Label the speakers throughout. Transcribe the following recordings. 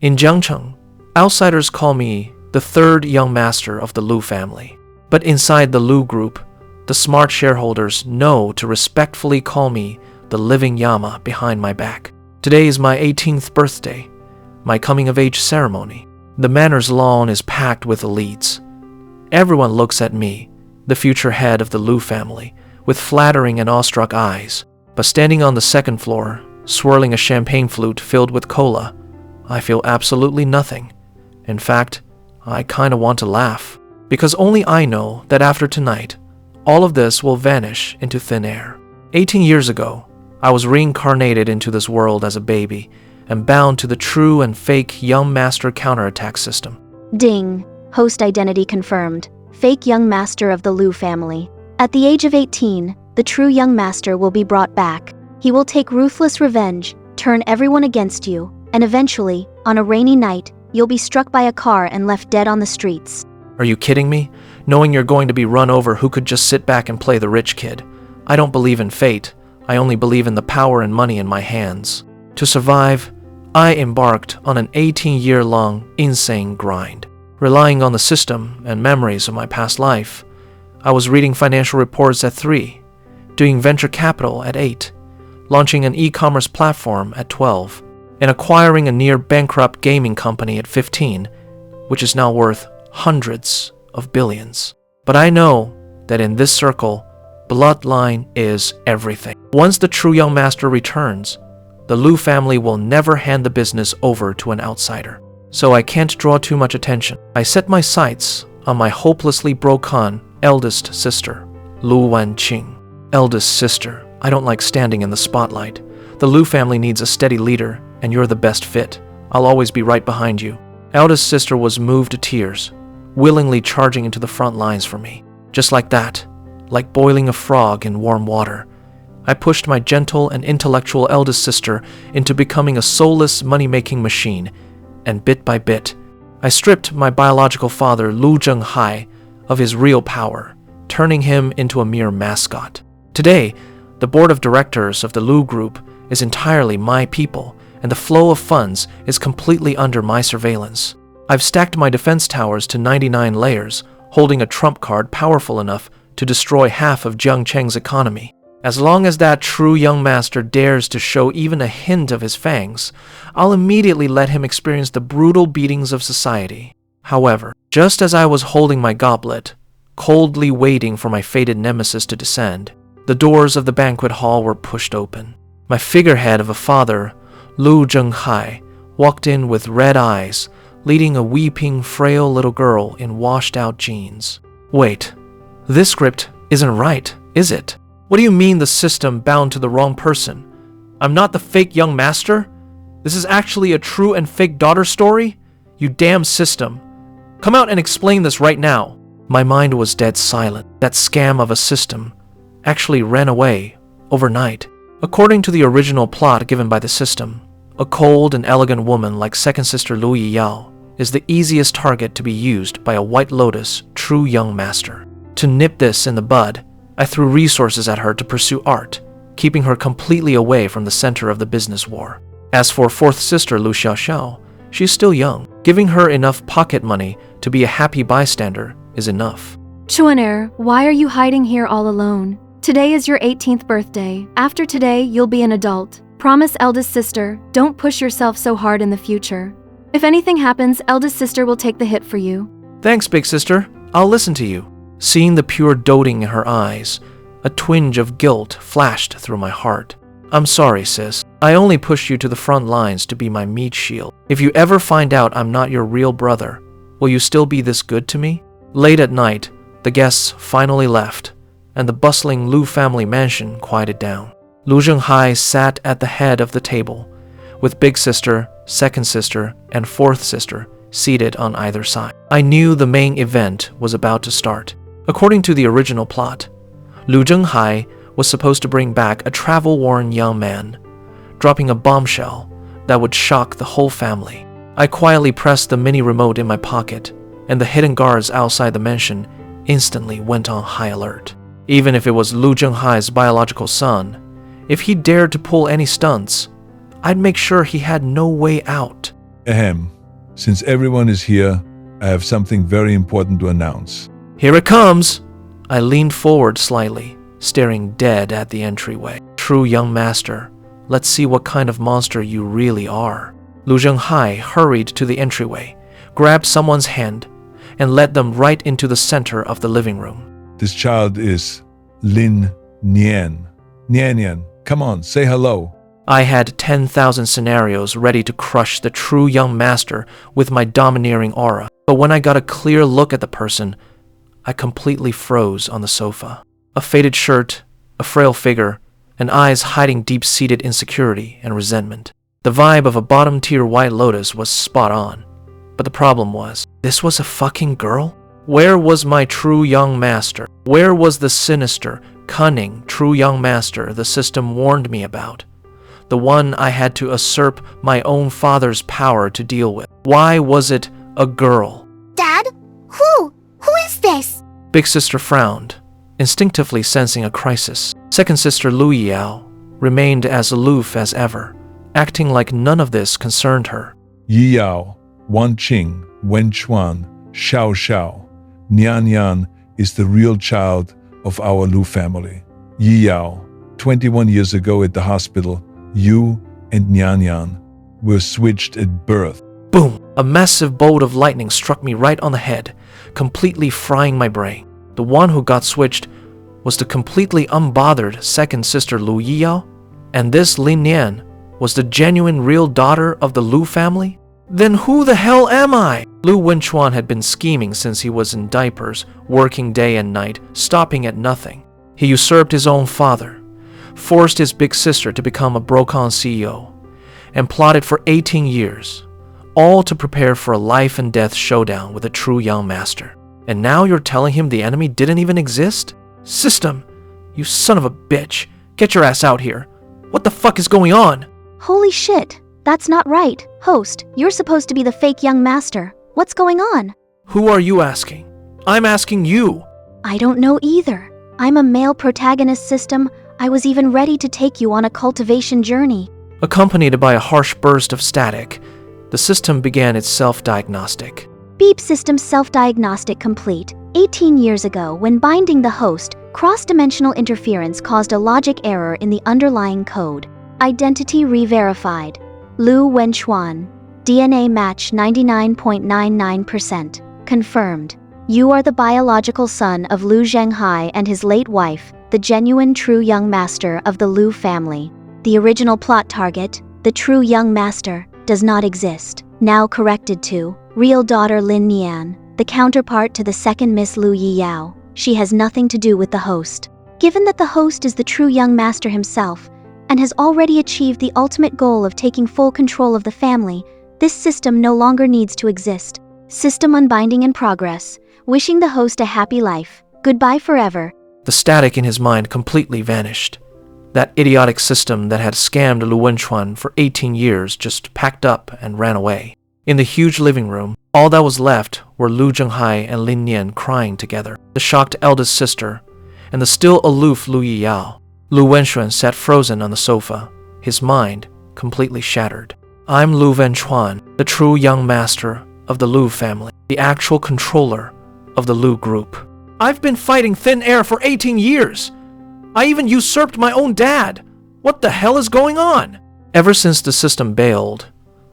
Speaker 1: In Jiangcheng, outsiders call me the third young master of the Lu family. But inside the Lu group, the smart shareholders know to respectfully call me the living Yama behind my back. Today is my 18th birthday, my coming-of-age ceremony. The Manor's lawn is packed with elites. Everyone looks at me, the future head of the Lu family, with flattering and awestruck eyes. But standing on the second floor, swirling a champagne flute filled with cola, I feel absolutely nothing. In fact, I kinda want to laugh, because only I know that after tonight, all of this will vanish into thin air. 18 years ago, I was reincarnated into this world as a baby and bound to the true and fake young master counterattack system.
Speaker 2: Ding. Host identity confirmed. Fake young master of the Lu family. At the age of 18, the true young master will be brought back. He will take ruthless revenge, turn everyone against you, and eventually, on a rainy night, you'll be struck by a car and left dead on the streets.
Speaker 1: Are you kidding me? Knowing you're going to be run over, who could just sit back and play the rich kid? I don't believe in fate. I only believe in the power and money in my hands. To survive, I embarked on an 18-year-long insane grind. Relying on the system and memories of my past life, I was reading financial reports at 3, doing venture capital at 8, launching an e-commerce platform at 12, and acquiring a near-bankrupt gaming company at 15, which is now worth hundreds of billions. But I know that in this circle, bloodline is everything. Once the true young master returns, the Lu family will never hand the business over to an outsider. So I can't draw too much attention. I set my sights on my hopelessly broken eldest sister, Lu Wenchuan. Eldest sister, I don't like standing in the spotlight. The Lu family needs a steady leader, and you're the best fit. I'll always be right behind you. Eldest sister was moved to tears, willingly charging into the front lines for me. Just like that, like boiling a frog in warm water, I pushed my gentle and intellectual eldest sister into becoming a soulless money-making machine, and bit by bit, I stripped my biological father, Lu Zhenghai, of his real power, turning him into a mere mascot. Today, the board of directors of the Lu Group is entirely my people, and the flow of funds is completely under my surveillance. I've stacked my defense towers to 99 layers, holding a trump card powerful enough to destroy half of Jiangcheng's economy. As long as that true young master dares to show even a hint of his fangs, I'll immediately let him experience the brutal beatings of society. However, just as I was holding my goblet, coldly waiting for my fated nemesis to descend, the doors of the banquet hall were pushed open. My figurehead of a father, Lu Zhenghai, walked in with red eyes, leading a weeping, frail little girl in washed-out jeans. Wait, this script isn't right, is it? What do you mean the system bound to the wrong person? I'm not the fake young master? This is actually a true and fake daughter story? You damn system. Come out and explain this right now. My mind was dead silent. That scam of a system actually ran away overnight. According to the original plot given by the system, a cold and elegant woman like second sister Lu Yiyao is the easiest target to be used by a White Lotus true young master. To nip this in the bud, I threw resources at her to pursue art, keeping her completely away from the center of the business war. As for fourth sister Lu Xiaoxiao, she's still young. Giving her enough pocket money to be a happy bystander is enough.
Speaker 3: Chuaner, why are you hiding here all alone? Today is your 18th birthday. After today, you'll be an adult. Promise, eldest sister, don't push yourself so hard in the future. If anything happens, eldest sister will take the hit for you.
Speaker 1: Thanks, big sister. I'll listen to you. Seeing the pure doting in her eyes, a twinge of guilt flashed through my heart. I'm sorry, sis. I only pushed you to the front lines to be my meat shield. If you ever find out I'm not your real brother, will you still be this good to me? Late at night, the guests finally left, and the bustling Lu family mansion quieted down. Lu Zhenghai sat at the head of the table, with big sister, second sister, and fourth sister seated on either side. I knew the main event was about to start. According to the original plot, Lu Zhenghai was supposed to bring back a travel-worn young man, dropping a bombshell that would shock the whole family. I quietly pressed the mini remote in my pocket, and the hidden guards outside the mansion instantly went on high alert. Even if it was Lu Zhenghai's biological son, if he dared to pull any stunts, I'd make sure he had no way out.
Speaker 4: Ahem. Since everyone is here, I have something very important to announce.
Speaker 1: Here it comes! I leaned forward slightly, staring dead at the entryway. True young master, let's see what kind of monster you really are. Lu Zhenghai hurried to the entryway, grabbed someone's hand, and led them right into the center of the living room.
Speaker 4: This child is Lin Nian. Nian, come on, say hello.
Speaker 1: I had 10,000 scenarios ready to crush the true young master with my domineering aura, but when I got a clear look at the person, I completely froze on the sofa. A faded shirt, a frail figure, and eyes hiding deep-seated insecurity and resentment. The vibe of a bottom-tier White Lotus was spot on. But the problem was, this was a fucking girl? Where was my true young master? Where was the sinister, cunning, true young master the system warned me about? The one I had to usurp my own father's power to deal with. Why was it a girl?
Speaker 5: Dad? Who is this?
Speaker 1: Big sister frowned, instinctively sensing a crisis. Second sister Lu Yao remained as aloof as ever, acting like none of this concerned her.
Speaker 4: Yi Yao, Wan Qing, Wenchuan, Xiao Xiao. Nian Yan is the real child of our Lu family. Yi Yao, 21 years ago at the hospital, you and Nian Yan were switched at birth.
Speaker 1: Boom! A massive bolt of lightning struck me right on the head, completely frying my brain. The one who got switched was the completely unbothered second sister Lu Yiyao, and this Lin Nian was the genuine real daughter of the Lu family? Then who the hell am I? Lu Wenchuan had been scheming since he was in diapers, working day and night, stopping at nothing. He usurped his own father, forced his big sister to become a broken CEO, and plotted for 18 years, all to prepare for a life and death showdown with a true young master. And now you're telling him the enemy didn't even exist? System, you son of a bitch, get your ass out here. What the fuck is going on?
Speaker 2: Holy shit, that's not right. Host, you're supposed to be the fake young master. What's going on?
Speaker 1: Who are you asking? I'm asking you.
Speaker 2: I don't know either. I'm a male protagonist system. I was even ready to take you on a cultivation journey.
Speaker 1: Accompanied by a harsh burst of static, the system began its self-diagnostic.
Speaker 2: Beep system self-diagnostic complete. 18 years ago, when binding the host, cross-dimensional interference caused a logic error in the underlying code. Identity re-verified. Lu Wenchuan. DNA match 99.99%. Confirmed. You are the biological son of Lu Zhenghai and his late wife, the genuine true young master of the Lu family. The original plot target, the true young master, does not exist. Now corrected to real daughter Lin Nian, the counterpart to the second Miss Lu Yiyao. She has nothing to do with the host. Given that the host is the true young master himself, and has already achieved the ultimate goal of taking full control of the family, this system no longer needs to exist. System unbinding in progress. Wishing the host a happy life. Goodbye forever.
Speaker 1: The static in his mind completely vanished. That idiotic system that had scammed Lu Wenchuan for 18 years just packed up and ran away. In the huge living room, all that was left were Lu Zhenghai and Lin Nian crying together, the shocked eldest sister, and the still aloof Lu Yiyao. Lu Wenchuan sat frozen on the sofa, his mind completely shattered. I'm Lu Wenchuan, the true young master of the Lu family, the actual controller of the Lu group. I've been fighting thin air for 18 years. I even usurped my own dad. What the hell is going on? Ever since the system bailed,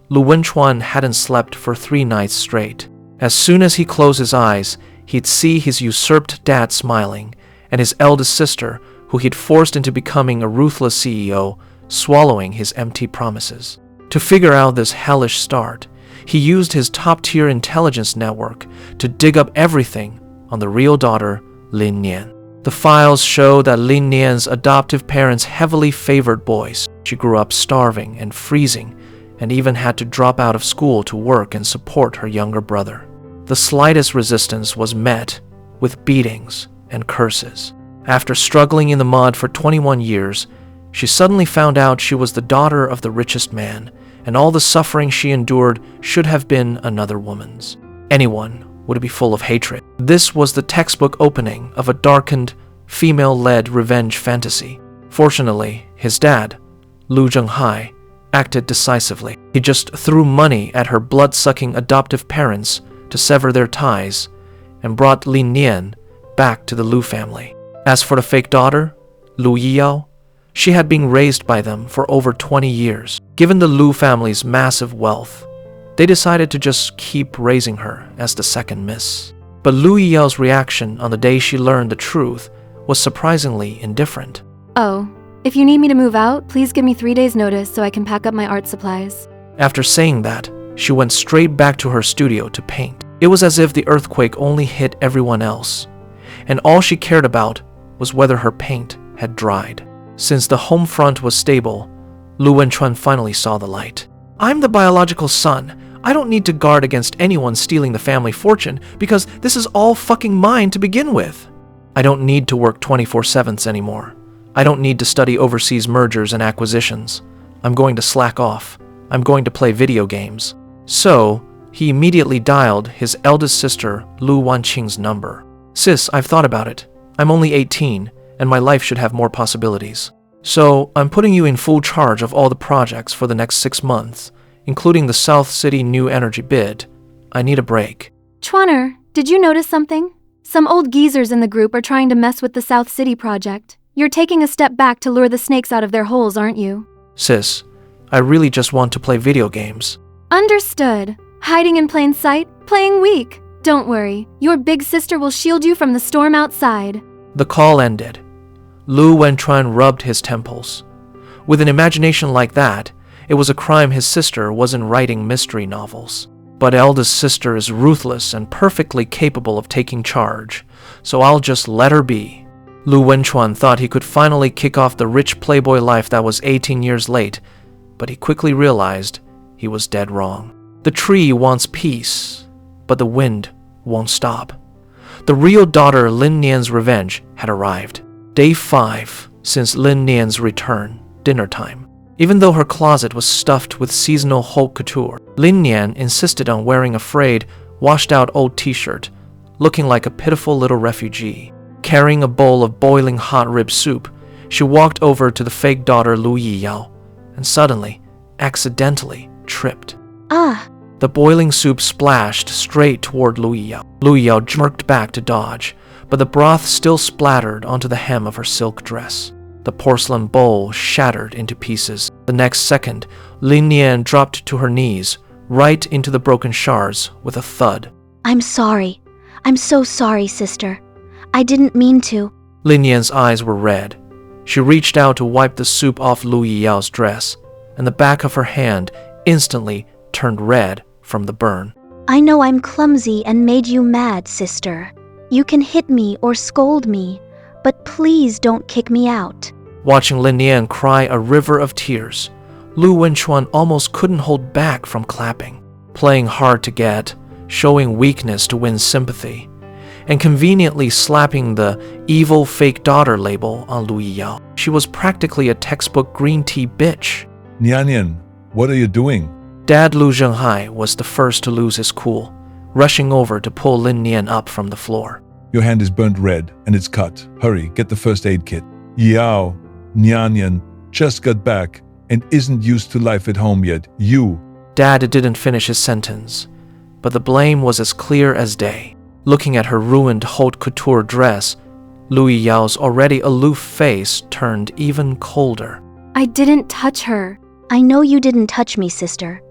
Speaker 1: Lu Wenchuan hadn't slept for 3 nights straight. As soon as he closed his eyes, he'd see his usurped dad smiling, and his eldest sister, who he'd forced into becoming a ruthless CEO, swallowing his empty promises. To figure out this hellish start, he used his top-tier intelligence network to dig up everything on the real daughter, Lin Nian. The files show that Lin Nian's adoptive parents heavily favored boys. She grew up starving and freezing, and even had to drop out of school to work and support her younger brother. The slightest resistance was met with beatings and curses. After struggling in the mud for 21 years, she suddenly found out she was the daughter of the richest man, and all the suffering she endured should have been another woman's. Anyone would be full of hatred. This was the textbook opening of a darkened, female-led revenge fantasy. Fortunately, his dad, Lu Zhenghai, acted decisively. He just threw money at her blood-sucking adoptive parents to sever their ties and brought Lin Nian back to the Lu family. As for the fake daughter, Lu Yiyao, she had been raised by them for over 20 years. Given the Lu family's massive wealth, they decided to just keep raising her as the second miss. But Lu Yiyao's reaction on the day she learned the truth was surprisingly indifferent.
Speaker 3: Oh, if you need me to move out, please give me 3 days' notice so I can pack up my art supplies.
Speaker 1: After saying that, she went straight back to her studio to paint. It was as if the earthquake only hit everyone else, and all she cared about was whether her paint had dried. Since the home front was stable, Lu Wenchuan finally saw the light. I'm the biological son. I don't need to guard against anyone stealing the family fortune because this is all fucking mine to begin with. I don't need to work 24/7 anymore. I don't need to study overseas mergers and acquisitions. I'm going to slack off. I'm going to play video games. So, he immediately dialed his eldest sister Lu Wenqing's number. Sis, I've thought about it. I'm only 18, and my life should have more possibilities. So, I'm putting you in full charge of all the projects for the next 6 months, including the South City New Energy bid. I need a break.
Speaker 3: Chuaner, did you notice something? Some old geezers in the group are trying to mess with the South City project. You're taking a step back to lure the snakes out of their holes, aren't you?
Speaker 1: Sis, I really just want to play video games.
Speaker 3: Understood. Hiding in plain sight? Playing weak. Don't worry, your big sister will shield you from the storm outside.
Speaker 1: The call ended. Lu Wenchuan rubbed his temples. With an imagination like that, it was a crime his sister wasn't writing mystery novels. But eldest sister is ruthless and perfectly capable of taking charge, so I'll just let her be. Lu Wenchuan thought he could finally kick off the rich playboy life that was 18 years late, but he quickly realized he was dead wrong. The tree wants peace, but the wind won't stop. The real daughter Lin Nian's revenge had arrived. Day 5 since Lin Nian's return, dinner time. Even though her closet was stuffed with seasonal haute couture, Lin Nian insisted on wearing a frayed, washed-out old t-shirt, looking like a pitiful little refugee. Carrying a bowl of boiling hot rib soup, she walked over to the fake daughter Lu Yiyao, and suddenly, accidentally, tripped.
Speaker 2: Ah!
Speaker 1: The boiling soup splashed straight toward Lu Yiyao. Lu Yiyao jerked back to dodge, but the broth still splattered onto the hem of her silk dress. The porcelain bowl shattered into pieces. The next second, Lin Nian dropped to her knees, right into the broken shards with a thud.
Speaker 2: I'm sorry. I'm so sorry, sister. I didn't mean to.
Speaker 1: Lin Nian's eyes were red. She reached out to wipe the soup off Lu Yiyao's dress, and the back of her hand instantly turned red from the burn.
Speaker 2: I know I'm clumsy and made you mad, sister. You can hit me or scold me, but please don't kick me out.
Speaker 1: Watching Lin Nian cry a river of tears, Lu Wenchuan almost couldn't hold back from clapping, playing hard to get, showing weakness to win sympathy, and conveniently slapping the evil fake daughter label on Lu Yiyao. She was practically a textbook green tea bitch.
Speaker 4: Nian, what are you doing?
Speaker 1: Dad Lu Zhenghai was the first to lose his cool, rushing over to pull Lin Nian up from the floor.
Speaker 4: Your hand is burnt red and it's cut. Hurry, get the first aid kit. Yao, Nian just got back and isn't used to life at home yet. You.
Speaker 1: Dad didn't finish his sentence, but the blame was as clear as day. Looking at her ruined haute couture dress, Lu Yiyao's already aloof face turned even colder.
Speaker 3: I didn't touch her.
Speaker 2: I know you didn't touch me, sister.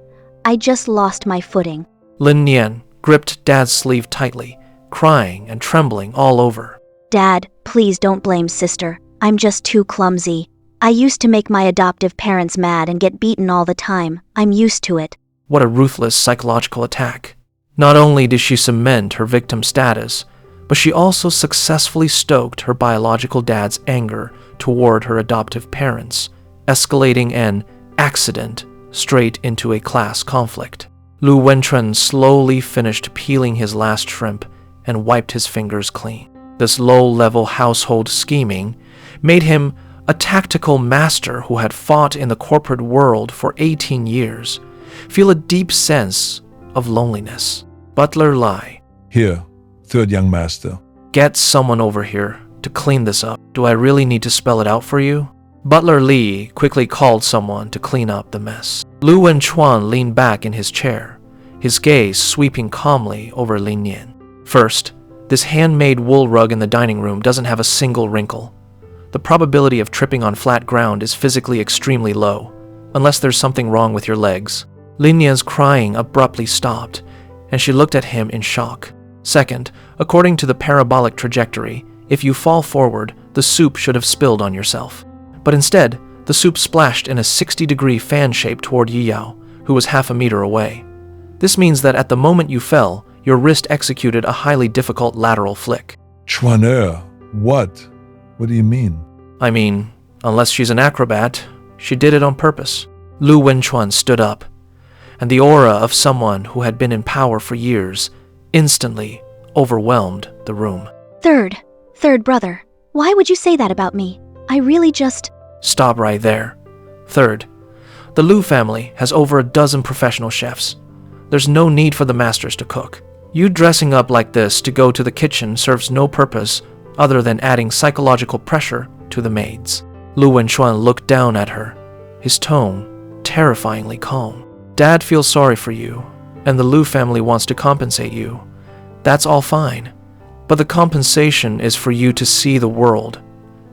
Speaker 2: I just lost my footing.
Speaker 1: Lin Nian gripped Dad's sleeve tightly, crying and trembling all over.
Speaker 2: Dad, please don't blame sister. I'm just too clumsy. I used to make my adoptive parents mad and get beaten all the time. I'm used to it.
Speaker 1: What a ruthless psychological attack. Not only did she cement her victim status, but she also successfully stoked her biological dad's anger toward her adoptive parents, escalating an accident straight into a class conflict. Lu Wenchuan slowly finished peeling his last shrimp and wiped his fingers clean. This low-level household scheming made him a tactical master who had fought in the corporate world for 18 years, feel a deep sense of loneliness. Butler Lai.
Speaker 4: Here, third young master.
Speaker 1: Get someone over here to clean this up. Do I really need to spell it out for you? Butler Li quickly called someone to clean up the mess. Lu Wenchuan leaned back in his chair, his gaze sweeping calmly over Lin Nian. First, this handmade wool rug in the dining room doesn't have a single wrinkle. The probability of tripping on flat ground is physically extremely low, unless there's something wrong with your legs. Lin Nian's crying abruptly stopped, and she looked at him in shock. Second, according to the parabolic trajectory, if you fall forward, the soup should have spilled on yourself. But instead, the soup splashed in a 60-degree fan shape toward Yi Yao, who was half a meter away. This means that at the moment you fell, your wrist executed a highly difficult lateral flick.
Speaker 4: Chuaner, what? What do you mean?
Speaker 1: I mean, unless she's an acrobat, she did it on purpose. Lu Wenchuan stood up, and the aura of someone who had been in power for years instantly overwhelmed the room.
Speaker 2: Third brother, why would you say that about me? I really just...
Speaker 1: Stop right there. Third, the Lu family has over a dozen professional chefs. There's no need for the masters to cook. You dressing up like this to go to the kitchen serves no purpose other than adding psychological pressure to the maids. Lu Wenchuan looked down at her, his tone terrifyingly calm. Dad feels sorry for you, and the Lu family wants to compensate you. That's all fine. But the compensation is for you to see the world,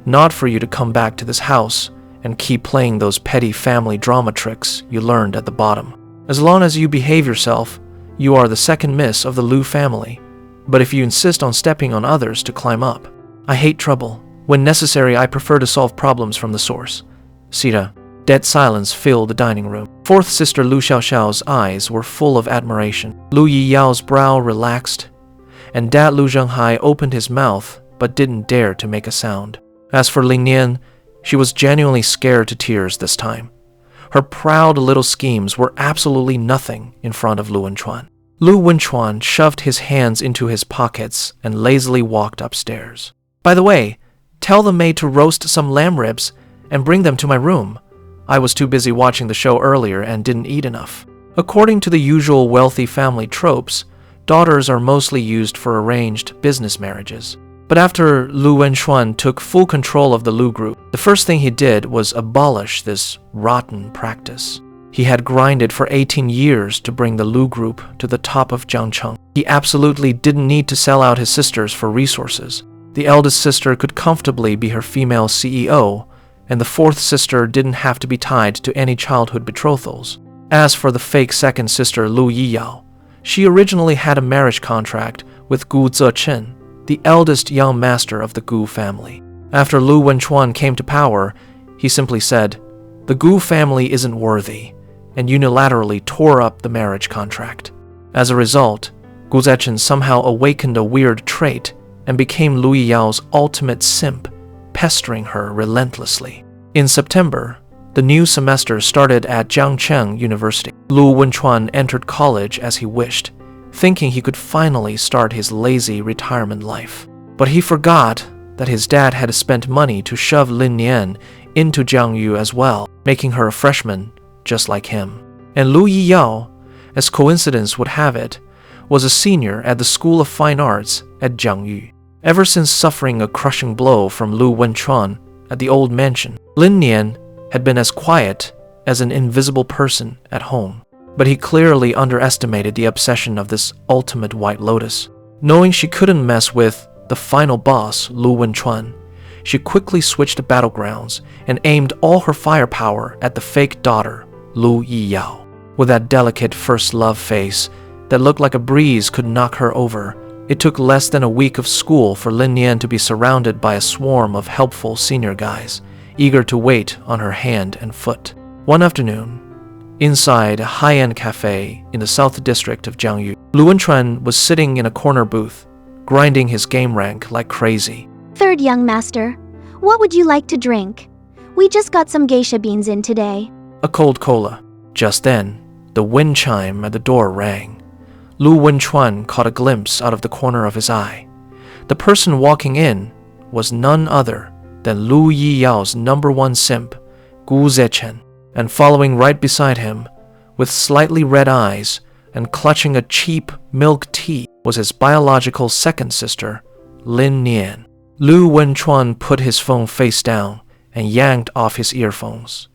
Speaker 1: not for you to come back to this house and keep playing those petty family drama tricks you learned at the bottom. As long as you behave yourself, you are the second miss of the Lu family. But if you insist on stepping on others to climb up, I hate trouble. When necessary, I prefer to solve problems from the source. Sita, dead silence filled the dining room. Fourth sister Lu Xiaoxiao's eyes were full of admiration. Lu Yiyao's brow relaxed, and Dad Lu Zhenghai opened his mouth but didn't dare to make a sound. As for Lin Nian, she was genuinely scared to tears this time. Her proud little schemes were absolutely nothing in front of Lu Wenchuan. Lu Wenchuan shoved his hands into his pockets and lazily walked upstairs. By the way, tell the maid to roast some lamb ribs and bring them to my room. I was too busy watching the show earlier and didn't eat enough. According to the usual wealthy family tropes, daughters are mostly used for arranged business marriages. But after Lu Wenchuan took full control of the Lu group, the first thing he did was abolish this rotten practice. He had grinded for 18 years to bring the Lu group to the top of Jiangcheng. He absolutely didn't need to sell out his sisters for resources. The eldest sister could comfortably be her female CEO, and the fourth sister didn't have to be tied to any childhood betrothals. As for the fake second sister Lu Yiyao, she originally had a marriage contract with Gu Zechen, the eldest young master of the Gu family. After Lu Wenchuan came to power, he simply said, "The Gu family isn't worthy," and unilaterally tore up the marriage contract. As a result, Gu Zechen somehow awakened a weird trait and became Lu Yiyao's ultimate simp, pestering her relentlessly. In September, the new semester started at Jiangcheng University. Lu Wenchuan entered college as he wished, thinking he could finally start his lazy retirement life. But he forgot that his dad had spent money to shove Lin Nian into Jiangyu as well, making her a freshman just like him. And Lu Yiyao, as coincidence would have it, was a senior at the School of Fine Arts at Jiangyu. Ever since suffering a crushing blow from Lu Wenchuan at the old mansion, Lin Nian had been as quiet as an invisible person at home. But he clearly underestimated the obsession of this ultimate White Lotus. Knowing she couldn't mess with the final boss, Lu Wenchuan, she quickly switched battlegrounds and aimed all her firepower at the fake daughter, Lu Yiyao. With that delicate first love face that looked like a breeze could knock her over, it took less than a week of school for Lin Nian to be surrounded by a swarm of helpful senior guys, eager to wait on her hand and foot. One afternoon, inside a high-end cafe in the South District of Jiangyu, Lu Wenchuan was sitting in a corner booth, grinding his game rank like crazy.
Speaker 2: Third young master, what would you like to drink? We just got some geisha beans in today.
Speaker 1: A cold cola. Just then, the wind chime at the door rang. Lu Wenchuan caught a glimpse out of the corner of his eye. The person walking in was none other than Lu Yiyao's #1 simp, Gu Zechen. And following right beside him, with slightly red eyes and clutching a cheap milk tea, was his biological second sister, Lin Nian. Lu Wenchuan put his phone face down and yanked off his earphones,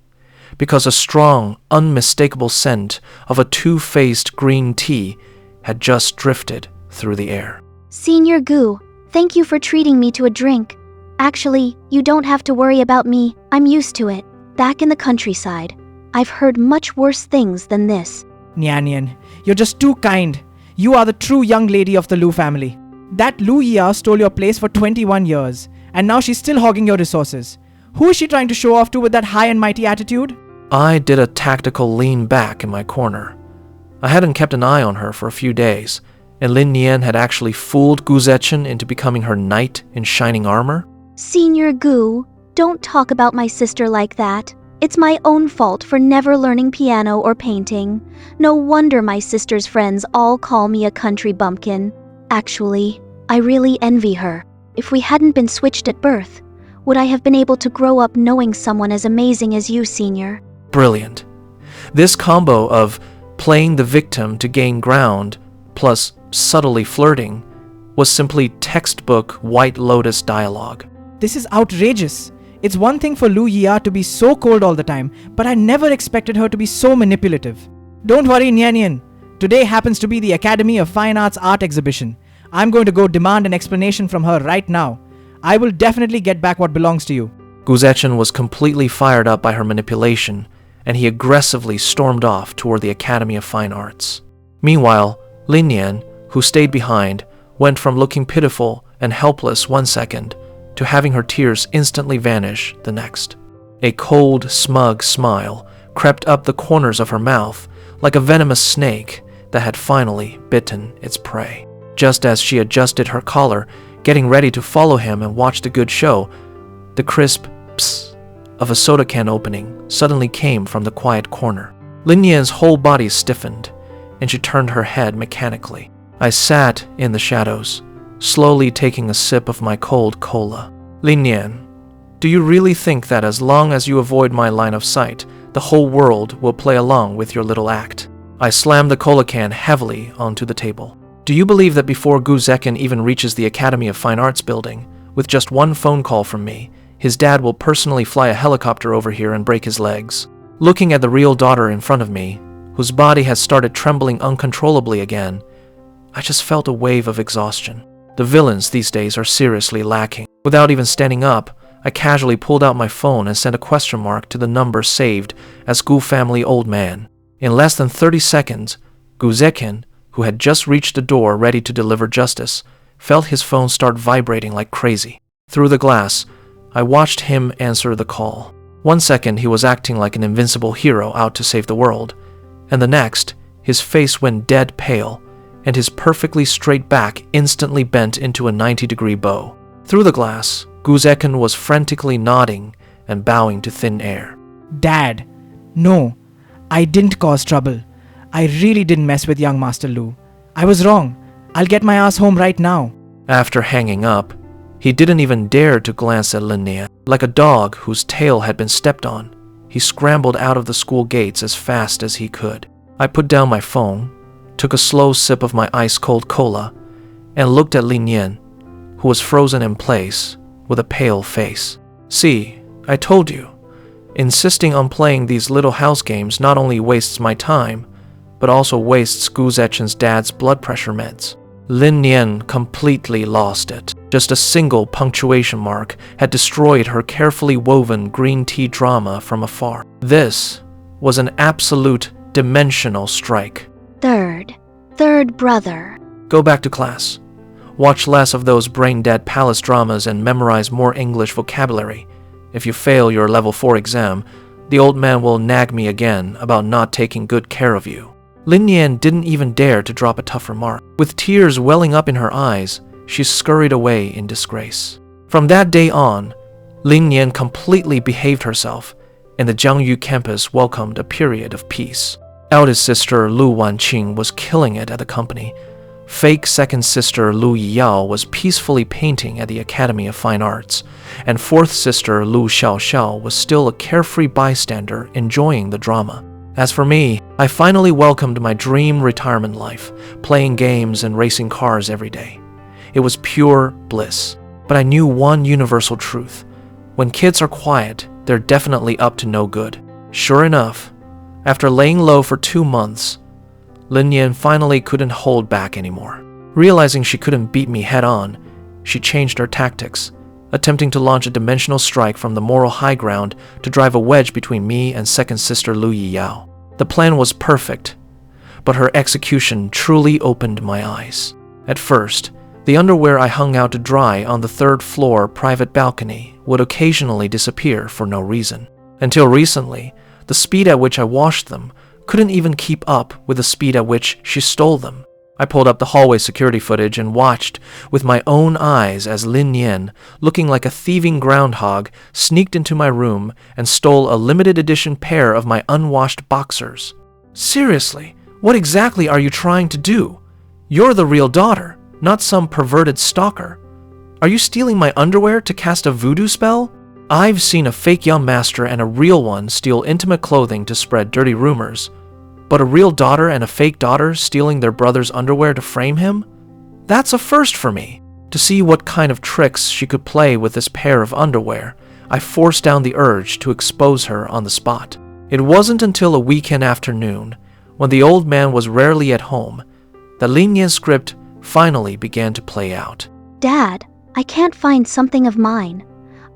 Speaker 1: because a strong, unmistakable scent of a two-faced green tea had just drifted through the air.
Speaker 2: Senior Gu, thank you for treating me to a drink. Actually, you don't have to worry about me. I'm used to it. Back in the countryside, I've heard much worse things than this.
Speaker 6: Nian, you're just too kind. You are the true young lady of the Lu family. That Lu Yia stole your place for 21 years, and now she's still hogging your resources. Who is she trying to show off to with that high and mighty attitude?
Speaker 1: I did a tactical lean back in my corner. I hadn't kept an eye on her for a few days, and Lin Nian had actually fooled Gu Zechen into becoming her knight in shining armor.
Speaker 2: Senior Gu, don't talk about my sister like that. It's my own fault for never learning piano or painting. No wonder my sister's friends all call me a country bumpkin. Actually, I really envy her. If we hadn't been switched at birth, would I have been able to grow up knowing someone as amazing as you, Senior?
Speaker 1: Brilliant. This combo of playing the victim to gain ground plus subtly flirting was simply textbook White Lotus dialogue.
Speaker 6: This is outrageous. It's one thing for Lu Yia to be so cold all the time, but I never expected her to be so manipulative. Don't worry, Nian. Today happens to be the Academy of Fine Arts art exhibition. I'm going to go demand an explanation from her right now. I will definitely get back what belongs to you.
Speaker 1: Gu Zechen was completely fired up by her manipulation, and he aggressively stormed off toward the Academy of Fine Arts. Meanwhile, Lin Nian, who stayed behind, went from looking pitiful and helpless one second to having her tears instantly vanish the next. A cold, smug smile crept up the corners of her mouth like a venomous snake that had finally bitten its prey. Just as she adjusted her collar, getting ready to follow him and watch the good show, the crisp psst of a soda can opening suddenly came from the quiet corner. Lin Nian's whole body stiffened, and she turned her head mechanically. I sat in the shadows, slowly taking a sip of my cold cola. Lin Nian, do you really think that as long as you avoid my line of sight, the whole world will play along with your little act? I slammed the cola can heavily onto the table. Do you believe that before Gu Zechen even reaches the Academy of Fine Arts building, with just one phone call from me, his dad will personally fly a helicopter over here and break his legs? Looking at the real daughter in front of me, whose body has started trembling uncontrollably again, I just felt a wave of exhaustion. The villains these days are seriously lacking. Without even standing up, I casually pulled out my phone and sent a question mark to the number saved as Gu Family Old Man. In less than 30 seconds, Gu Zechen, who had just reached the door ready to deliver justice, felt his phone start vibrating like crazy. Through the glass, I watched him answer the call. 1 second, he was acting like an invincible hero out to save the world, and the next, his face went dead pale, and his perfectly straight back instantly bent into a 90-degree bow. Through the glass, Gu Zechen was frantically nodding and bowing to thin air.
Speaker 6: Dad, no, I didn't cause trouble. I really didn't mess with young Master Lu. I was wrong. I'll get my ass home right now.
Speaker 1: After hanging up, he didn't even dare to glance at Lin Nian. Like a dog whose tail had been stepped on, he scrambled out of the school gates as fast as he could. I put down my phone, took a slow sip of my ice-cold cola, and looked at Lin Nian, who was frozen in place with a pale face. See, I told you. Insisting on playing these little house games not only wastes my time, but also wastes Gu Zechen's dad's blood pressure meds. Lin Nian completely lost it. Just a single punctuation mark had destroyed her carefully woven green tea drama from afar. This was an absolute dimensional strike.
Speaker 2: Third brother.
Speaker 1: Go back to class. Watch less of those brain-dead palace dramas and memorize more English vocabulary. If you fail your level 4 exam, the old man will nag me again about not taking good care of you. Lin Nian didn't even dare to drop a tough remark. With tears welling up in her eyes, she scurried away in disgrace. From that day on, Lin Nian completely behaved herself, and the Jiangyu campus welcomed a period of peace. Eldest sister Lu Wenchuan was killing it at the company. Fake second sister Lu Yiyao was peacefully painting at the Academy of Fine Arts, and fourth sister Lu Xiaoxiao was still a carefree bystander enjoying the drama. As for me, I finally welcomed my dream retirement life, playing games and racing cars every day. It was pure bliss, but I knew one universal truth. When kids are quiet, they're definitely up to no good. Sure enough, after laying low for 2 months, Lin Yan finally couldn't hold back anymore. Realizing she couldn't beat me head on, she changed her tactics, attempting to launch a dimensional strike from the moral high ground to drive a wedge between me and second sister Lu Yiyao. The plan was perfect, but her execution truly opened my eyes. At first, the underwear I hung out to dry on the 3rd floor private balcony would occasionally disappear for no reason. Until recently, the speed at which I washed them couldn't even keep up with the speed at which she stole them. I pulled up the hallway security footage and watched with my own eyes as Lin Yan, looking like a thieving groundhog, sneaked into my room and stole a limited edition pair of my unwashed boxers. Seriously, what exactly are you trying to do? You're the real daughter, not some perverted stalker. Are you stealing my underwear to cast a voodoo spell? I've seen a fake young master and a real one steal intimate clothing to spread dirty rumors. But a real daughter and a fake daughter stealing their brother's underwear to frame him? That's a first for me. To see what kind of tricks she could play with this pair of underwear, I forced down the urge to expose her on the spot. It wasn't until a weekend afternoon, when the old man was rarely at home, that Lin Yan's script finally began to play out.
Speaker 2: Dad, I can't find something of mine.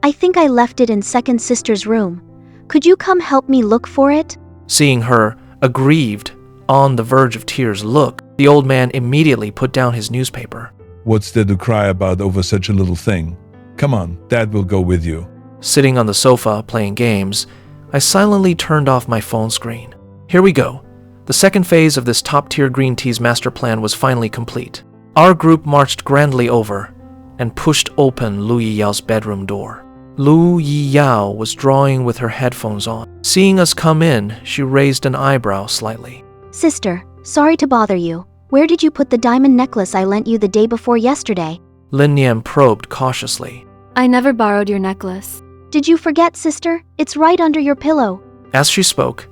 Speaker 2: I think I left it in second sister's room. Could you come help me look for it?
Speaker 1: Seeing her aggrieved, on the verge of tears look, the old man immediately put down his newspaper.
Speaker 4: What's there to cry about over such a little thing? Come on, Dad will go with you.
Speaker 1: Sitting on the sofa playing games, I silently turned off my phone screen. Here we go. The second phase of this top-tier green tea's master plan was finally complete. Our group marched grandly over and pushed open Lu Yiyao's bedroom door. Lu Yiyao was drawing with her headphones on. Seeing us come in, she raised an eyebrow slightly.
Speaker 2: Sister, sorry to bother you. Where did you put the diamond necklace I lent you the day before yesterday?
Speaker 1: Lin Yan probed cautiously.
Speaker 3: I never borrowed your necklace.
Speaker 2: Did you forget, sister? It's right under your pillow.
Speaker 1: As she spoke,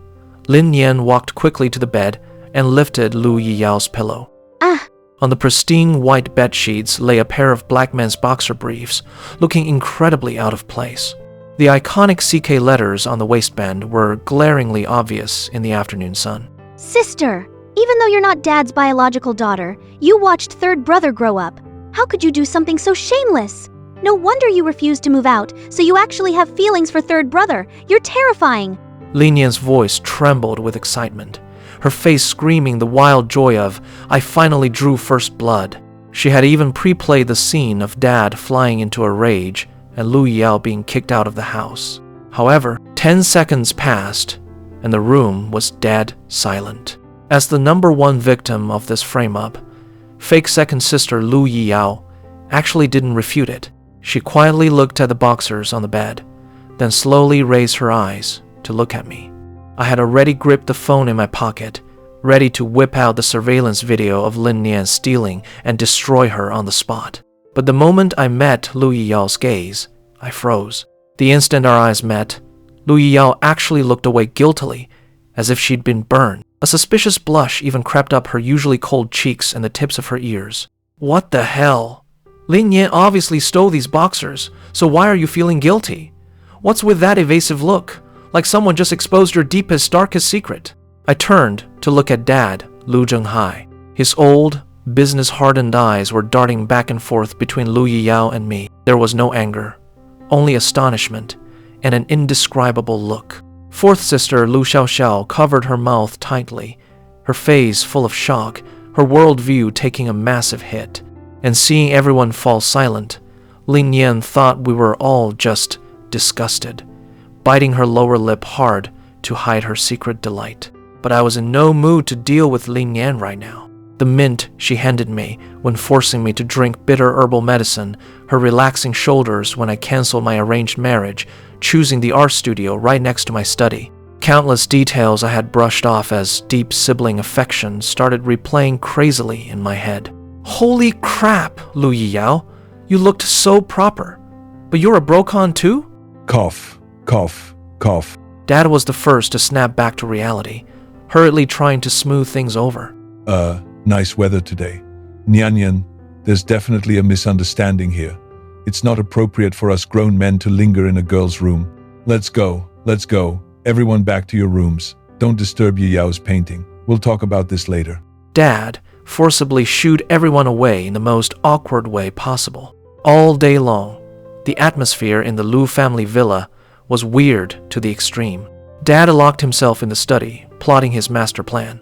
Speaker 1: Lin Yan walked quickly to the bed and lifted Lu Yiyao's pillow.
Speaker 2: Ah!
Speaker 1: On the pristine white bed sheets lay a pair of black men's boxer briefs, looking incredibly out of place. The iconic CK letters on the waistband were glaringly obvious in the afternoon sun.
Speaker 2: Sister, even though you're not Dad's biological daughter, you watched third brother grow up. How could you do something so shameless? No wonder you refused to move out, so you actually have feelings for third brother. You're terrifying.
Speaker 1: Lin Yan's voice trembled with excitement, her face screaming the wild joy of, I finally drew first blood. She had even pre-played the scene of Dad flying into a rage and Lu Yiyao being kicked out of the house. However, 10 seconds passed, and the room was dead silent. As the number one victim of this frame-up, fake second sister Lu Yiyao actually didn't refute it. She quietly looked at the boxers on the bed, then slowly raised her eyes to look at me. I had already gripped the phone in my pocket, ready to whip out the surveillance video of Lin Yan stealing and destroy her on the spot. But the moment I met Lu Yiyao's gaze, I froze. The instant our eyes met, Lu Yiyao actually looked away guiltily, as if she'd been burned. A suspicious blush even crept up her usually cold cheeks and the tips of her ears. What the hell? Lin Yan obviously stole these boxers, so why are you feeling guilty? What's with that evasive look? Like someone just exposed your deepest, darkest secret. I turned to look at Dad, Lu Zhenghai. His old, business-hardened eyes were darting back and forth between Lu Yiyao and me. There was no anger, only astonishment and an indescribable look. Fourth sister Lu Xiaoxiao covered her mouth tightly, her face full of shock, her worldview taking a massive hit. And seeing everyone fall silent, Lin Yan thought we were all just disgusted, biting her lower lip hard to hide her secret delight. But I was in no mood to deal with Lin Yan right now. The mint she handed me when forcing me to drink bitter herbal medicine, her relaxing shoulders when I canceled my arranged marriage, choosing the art studio right next to my study. Countless details I had brushed off as deep sibling affection started replaying crazily in my head. Holy crap, Lu Yiyao. You looked so proper. But you're a brocon too?
Speaker 4: Cough, cough, cough.
Speaker 1: Dad was the first to snap back to reality, hurriedly trying to smooth things over.
Speaker 4: Nice weather today. Nyan Yan, there's definitely a misunderstanding here. It's not appropriate for us grown men to linger in a girl's room. Let's go. Everyone back to your rooms. Don't disturb Yi Yao's painting. We'll talk about this later.
Speaker 1: Dad forcibly shooed everyone away in the most awkward way possible. All day long, the atmosphere in the Lu family villa was weird to the extreme. Dad locked himself in the study, plotting his master plan.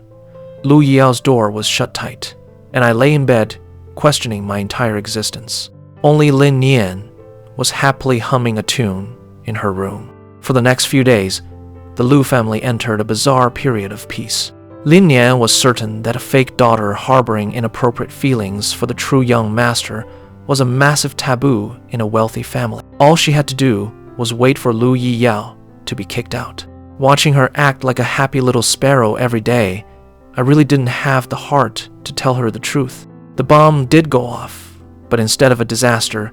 Speaker 1: Lu Yiyao's door was shut tight, and I lay in bed, questioning my entire existence. Only Lin Nian was happily humming a tune in her room. For the next few days, the Lu family entered a bizarre period of peace. Lin Nian was certain that a fake daughter harboring inappropriate feelings for the true young master was a massive taboo in a wealthy family. All she had to do was wait for Lu Yiyao to be kicked out. Watching her act like a happy little sparrow every day, I really didn't have the heart to tell her the truth. The bomb did go off, but instead of a disaster,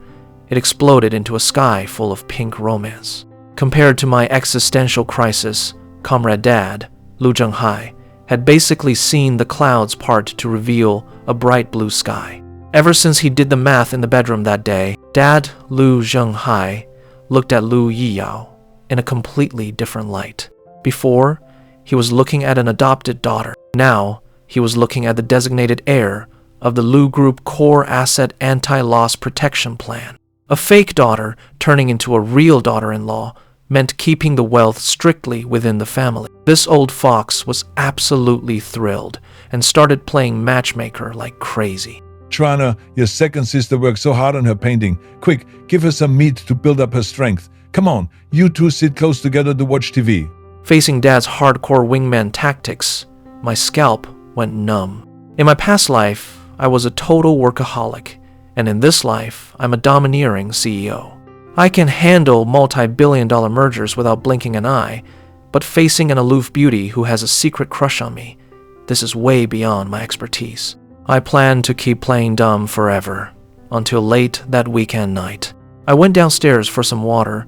Speaker 1: it exploded into a sky full of pink romance. Compared to my existential crisis, Comrade Dad, Lu Zhenghai, had basically seen the clouds part to reveal a bright blue sky. Ever since he did the math in the bedroom that day, Dad Lu Zhenghai looked at Lu Yiyao in a completely different light. Before, he was looking at an adopted daughter. Now, he was looking at the designated heir of the Lu Group Core Asset Anti-Loss Protection Plan. A fake daughter turning into a real daughter-in-law meant keeping the wealth strictly within the family. This old fox was absolutely thrilled and started playing matchmaker like crazy.
Speaker 4: Trana, your second sister worked so hard on her painting. Quick, give her some meat to build up her strength. Come on, you two sit close together to watch TV.
Speaker 1: Facing Dad's hardcore wingman tactics, my scalp went numb. In my past life, I was a total workaholic, and in this life, I'm a domineering CEO. I can handle multi-billion-dollar mergers without blinking an eye, but facing an aloof beauty who has a secret crush on me, this is way beyond my expertise. I plan to keep playing dumb forever, until late that weekend night. I went downstairs for some water,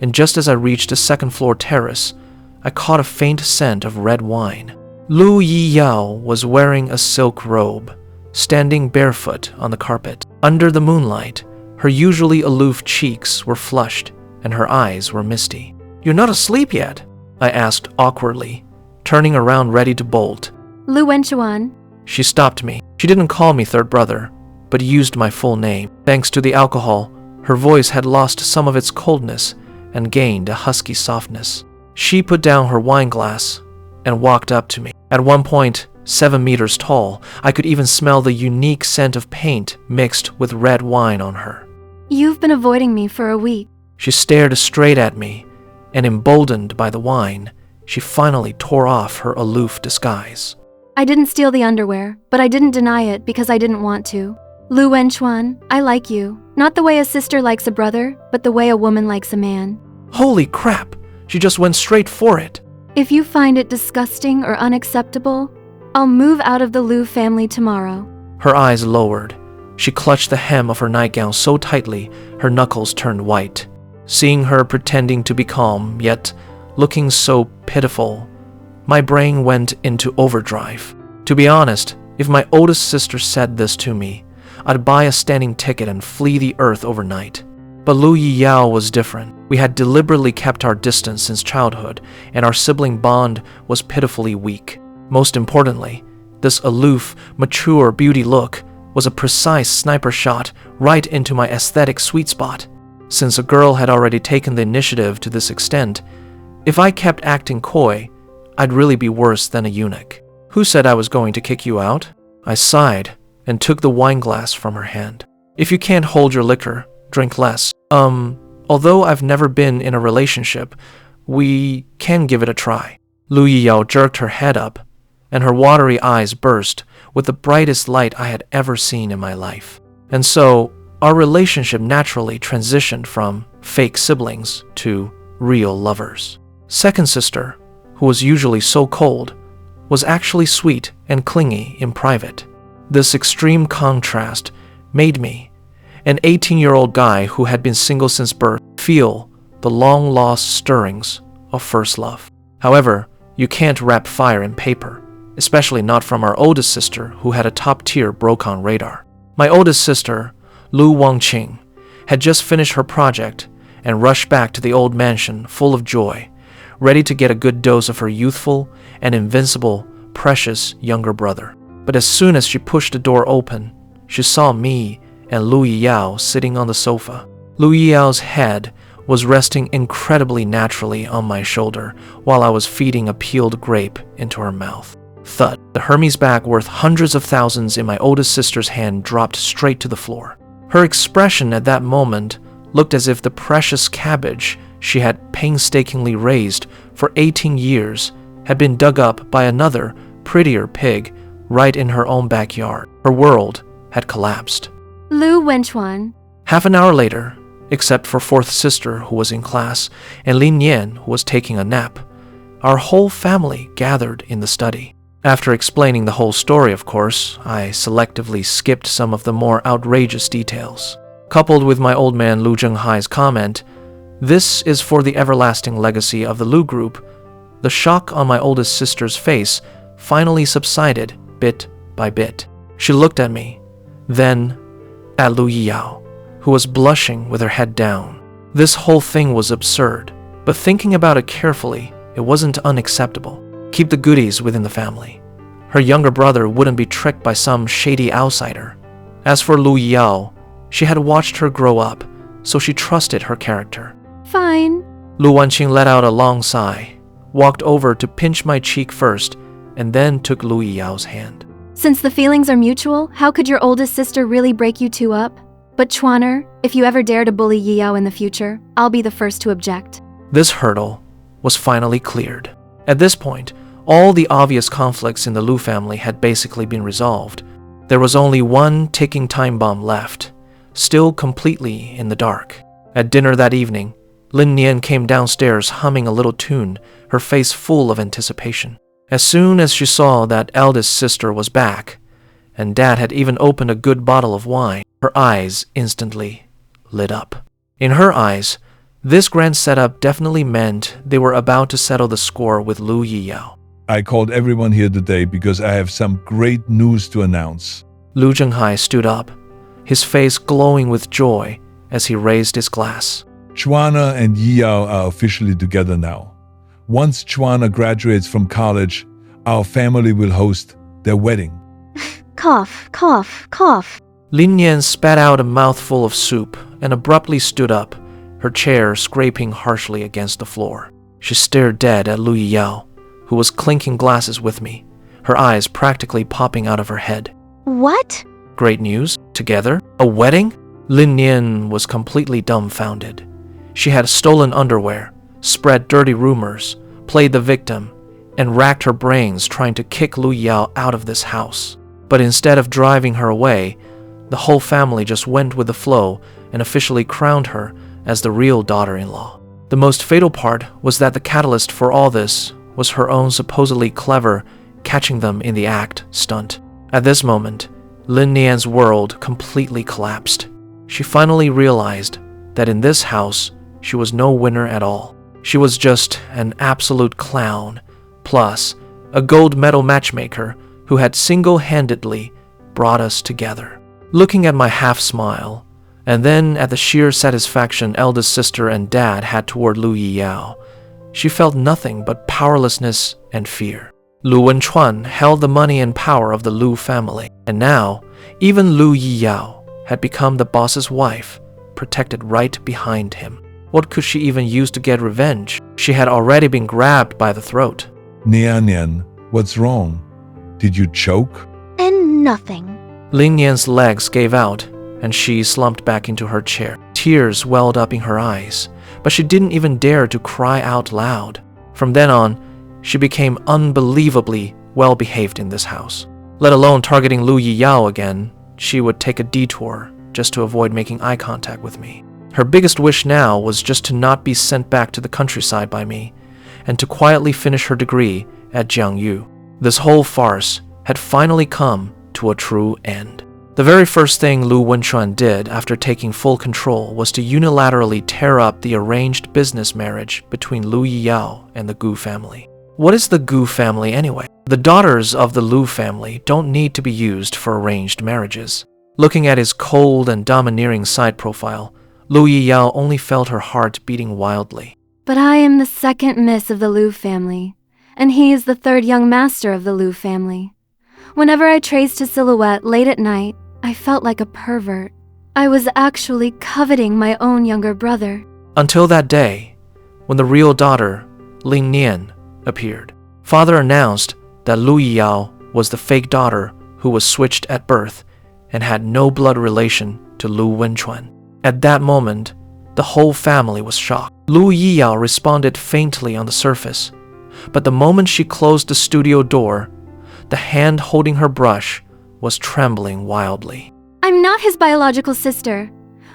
Speaker 1: and just as I reached a second-floor terrace, I caught a faint scent of red wine. Lu Yiyao was wearing a silk robe, standing barefoot on the carpet. Under the moonlight, her usually aloof cheeks were flushed, and her eyes were misty. "You're not asleep yet?" I asked awkwardly, turning around ready to bolt.
Speaker 3: Lu Wenchuan.
Speaker 1: She stopped me. She didn't call me third brother, but used my full name. Thanks to the alcohol, her voice had lost some of its coldness and gained a husky softness. She put down her wine glass and walked up to me. At one point, 7 meters tall, I could even smell the unique scent of paint mixed with red wine on her.
Speaker 3: You've been avoiding me for a week.
Speaker 1: She stared straight at me, and emboldened by the wine, she finally tore off her aloof disguise.
Speaker 3: I didn't steal the underwear, but I didn't deny it because I didn't want to. Lu Wenchuan, I like you. Not the way a sister likes a brother, but the way a woman likes a man.
Speaker 1: Holy crap! She just went straight for it.
Speaker 3: If you find it disgusting or unacceptable, I'll move out of the Lu family tomorrow.
Speaker 1: Her eyes lowered. She clutched the hem of her nightgown so tightly, her knuckles turned white. Seeing her pretending to be calm, yet looking so pitiful, my brain went into overdrive. To be honest, if my oldest sister said this to me, I'd buy a standing ticket and flee the earth overnight. But Lu Yiyao was different. We had deliberately kept our distance since childhood, and our sibling bond was pitifully weak. Most importantly, this aloof, mature beauty look was a precise sniper shot right into my aesthetic sweet spot. Since a girl had already taken the initiative to this extent, if I kept acting coy, I'd really be worse than a eunuch. Who said I was going to kick you out? I sighed and took the wine glass from her hand. If you can't hold your liquor, drink less. Although I've never been in a relationship, we can give it a try. Lu Yiyao jerked her head up, and her watery eyes burst with the brightest light I had ever seen in my life. And so, our relationship naturally transitioned from fake siblings to real lovers. Second sister, who was usually so cold, was actually sweet and clingy in private. This extreme contrast made me, an 18-year-old guy who had been single since birth, feel the long-lost stirrings of first love. However, you can't wrap fire in paper, especially not from our oldest sister who had a top-tier Brocon radar. My oldest sister, Lu Wenchuan, had just finished her project and rushed back to the old mansion full of joy, ready to get a good dose of her youthful and invincible, precious younger brother. But as soon as she pushed the door open, she saw me and Lu Yiyao sitting on the sofa. Lu Yiyao's head was resting incredibly naturally on my shoulder while I was feeding a peeled grape into her mouth. Thud. The Hermes bag worth hundreds of thousands in my oldest sister's hand dropped straight to the floor. Her expression at that moment looked as if the precious cabbage she had painstakingly raised for 18 years had been dug up by another, prettier pig right in her own backyard. Her world had collapsed.
Speaker 3: Lu Wenchuan.
Speaker 1: Half an hour later, except for fourth sister who was in class and Lin Yan who was taking a nap, our whole family gathered in the study. After explaining the whole story, of course, I selectively skipped some of the more outrageous details. Coupled with my old man Lu Zhenghai's comment, "This is for the everlasting legacy of the Lu group," the shock on my oldest sister's face finally subsided bit by bit. She looked at me, then at Lu Yiyao, who was blushing with her head down. This whole thing was absurd, but thinking about it carefully, it wasn't unacceptable. Keep the goodies within the family. Her younger brother wouldn't be tricked by some shady outsider. As for Lu Yiyao, she had watched her grow up, so she trusted her character.
Speaker 3: Fine.
Speaker 1: Lu Wenchuan let out a long sigh, walked over to pinch my cheek first, and then took Lu Yiyao's hand.
Speaker 3: Since the feelings are mutual, how could your oldest sister really break you two up? But Chuaner, if you ever dare to bully Yiyao in the future, I'll be the first to object.
Speaker 1: This hurdle was finally cleared. At this point, all the obvious conflicts in the Lu family had basically been resolved. There was only one ticking time bomb left, still completely in the dark. At dinner that evening, Lin Nian came downstairs humming a little tune, her face full of anticipation. As soon as she saw that eldest sister was back, and Dad had even opened a good bottle of wine, her eyes instantly lit up. In her eyes, this grand setup definitely meant they were about to settle the score with Lu Yiyao.
Speaker 4: I called everyone here today because I have some great news to announce.
Speaker 1: Lu Zhenghai stood up, his face glowing with joy as he raised his glass.
Speaker 4: Chuana and Yiyao are officially together now. Once Chuana graduates from college, our family will host their wedding.
Speaker 2: Cough, cough, cough.
Speaker 1: Lin Yan spat out a mouthful of soup and abruptly stood up, her chair scraping harshly against the floor. She stared dead at Lu Yiyao, who was clinking glasses with me, her eyes practically popping out of her head.
Speaker 2: What?
Speaker 1: Great news? Together? A wedding? Lin Yan was completely dumbfounded. She had stolen underwear, spread dirty rumors, played the victim, and racked her brains trying to kick Lu Yiyao out of this house. But instead of driving her away, the whole family just went with the flow and officially crowned her as the real daughter-in-law. The most fatal part was that the catalyst for all this was her own supposedly clever catching them in the act stunt. At this moment, Lin Nian's world completely collapsed. She finally realized that in this house, she was no winner at all. She was just an absolute clown, plus a gold medal matchmaker who had single-handedly brought us together. Looking at my half-smile, and then at the sheer satisfaction eldest sister and dad had toward Lu Yiyao, she felt nothing but powerlessness and fear. Lu Wenchuan held the money and power of the Lu family, and now even Lu Yiyao had become the boss's wife, protected right behind him. What could she even use to get revenge? She had already been grabbed by the throat.
Speaker 4: Nian Nian, what's wrong? Did you choke?
Speaker 2: And nothing.
Speaker 1: Lin Yan's legs gave out, and she slumped back into her chair. Tears welled up in her eyes, but she didn't even dare to cry out loud. From then on, she became unbelievably well-behaved in this house. Let alone targeting Lu Yiyao again, she would take a detour just to avoid making eye contact with me. Her biggest wish now was just to not be sent back to the countryside by me, and to quietly finish her degree at Jiangyu. This whole farce had finally come to a true end. The very first thing Lu Wenchuan did after taking full control was to unilaterally tear up the arranged business marriage between Lu Yiyao and the Gu family. What is the Gu family anyway? The daughters of the Lu family don't need to be used for arranged marriages. Looking at his cold and domineering side profile, Lu Yiyao only felt her heart beating wildly.
Speaker 3: But I am the second miss of the Lu family, and he is the third young master of the Lu family. Whenever I traced his silhouette late at night, I felt like a pervert. I was actually coveting my own younger brother.
Speaker 1: Until that day, when the real daughter, Lin Nian, appeared. Father announced that Lu Yiyao was the fake daughter who was switched at birth and had no blood relation to Lu Wenchuan. At that moment, the whole family was shocked. Lu Yiyao responded faintly on the surface, but the moment she closed the studio door, the hand holding her brush was trembling wildly.
Speaker 3: I'm not his biological sister.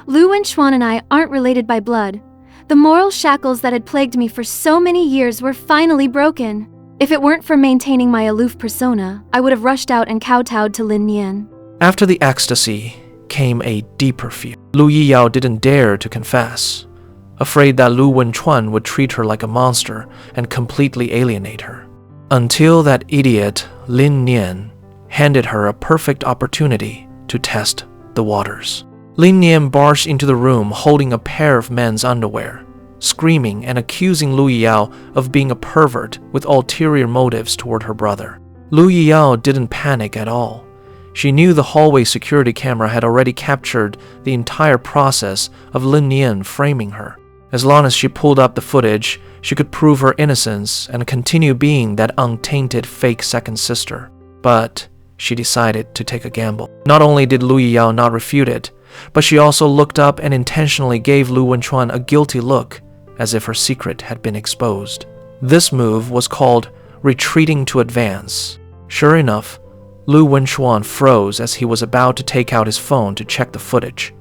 Speaker 3: Lu Wenchuan and I aren't related by blood. The moral shackles that had plagued me for so many years were finally broken. If it weren't for maintaining my aloof persona, I would have rushed out and kowtowed to Lin Nian.
Speaker 1: After the ecstasy came a deeper fear. Lu Yiyao didn't dare to confess, afraid that Lu Wenchuan would treat her like a monster and completely alienate her. Until that idiot Lin Nian handed her a perfect opportunity to test the waters. Lin Nian barged into the room holding a pair of men's underwear, screaming and accusing Lu Yiyao of being a pervert with ulterior motives toward her brother. Lu Yiyao didn't panic at all. She knew the hallway security camera had already captured the entire process of Lin Nian framing her. As long as she pulled up the footage, she could prove her innocence and continue being that untainted fake second sister. But she decided to take a gamble. Not only did Lu Yiyao not refute it, but she also looked up and intentionally gave Lu Wenchuan a guilty look, as if her secret had been exposed. This move was called retreating to advance. Sure enough, Lu Wenchuan froze as he was about to take out his phone to check the footage.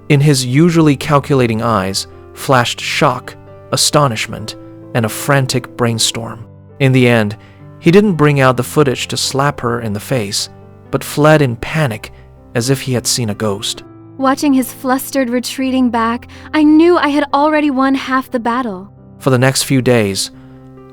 Speaker 1: In his usually calculating eyes flashed shock, astonishment, and a frantic brainstorm. In the end, he didn't bring out the footage to slap her in the face, but fled in panic as if he had seen a ghost.
Speaker 3: Watching his flustered retreating back, I knew I had already won half the battle.
Speaker 1: For the next few days,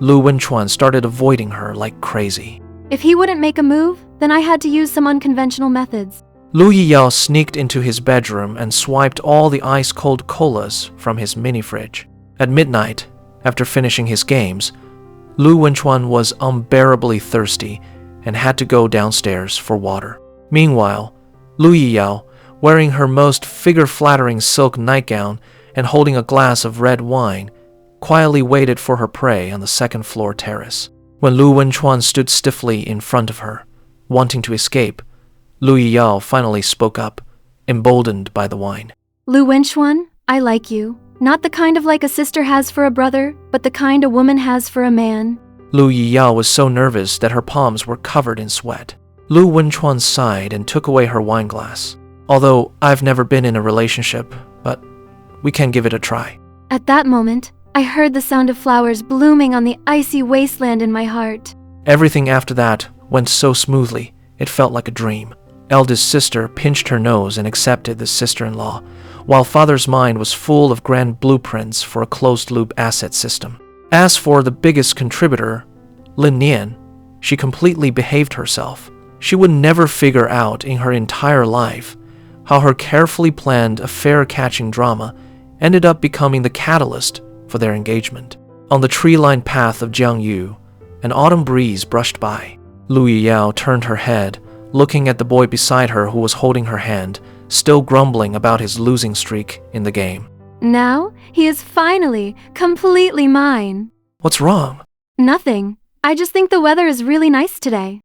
Speaker 1: Lu Wenchuan started avoiding her like crazy.
Speaker 3: If he wouldn't make a move, then I had to use some unconventional methods.
Speaker 1: Lu Yiyao sneaked into his bedroom and swiped all the ice-cold colas from his mini-fridge. At midnight, after finishing his games, Lu Wenchuan was unbearably thirsty and had to go downstairs for water. Meanwhile, Lu Yiyao, wearing her most figure-flattering silk nightgown and holding a glass of red wine, quietly waited for her prey on the second-floor terrace. When Lu Wenchuan stood stiffly in front of her, wanting to escape, Lu Yiyao finally spoke up, emboldened by the wine.
Speaker 3: Lu Wenchuan, I like you. Not the kind of like a sister has for a brother, but the kind a woman has for a man.
Speaker 1: Lu Yiyao was so nervous that her palms were covered in sweat. Lu Wenchuan sighed and took away her wine glass. Although I've never been in a relationship, but we can give it a try.
Speaker 3: At that moment, I heard the sound of flowers blooming on the icy wasteland in my heart.
Speaker 1: Everything after that went so smoothly, it felt like a dream. Eldest sister pinched her nose and accepted the sister-in-law, while father's mind was full of grand blueprints for a closed-loop asset system. As for the biggest contributor, Lin Nian, she completely behaved herself. She would never figure out in her entire life how her carefully planned affair-catching drama ended up becoming the catalyst for their engagement. On the tree-lined path of Jiangyu, an autumn breeze brushed by. Lu Yiyao turned her head, looking at the boy beside her who was holding her hand, still grumbling about his losing streak in the game.
Speaker 3: Now, he is finally, completely mine.
Speaker 1: What's wrong?
Speaker 3: Nothing. I just think the weather is really nice today.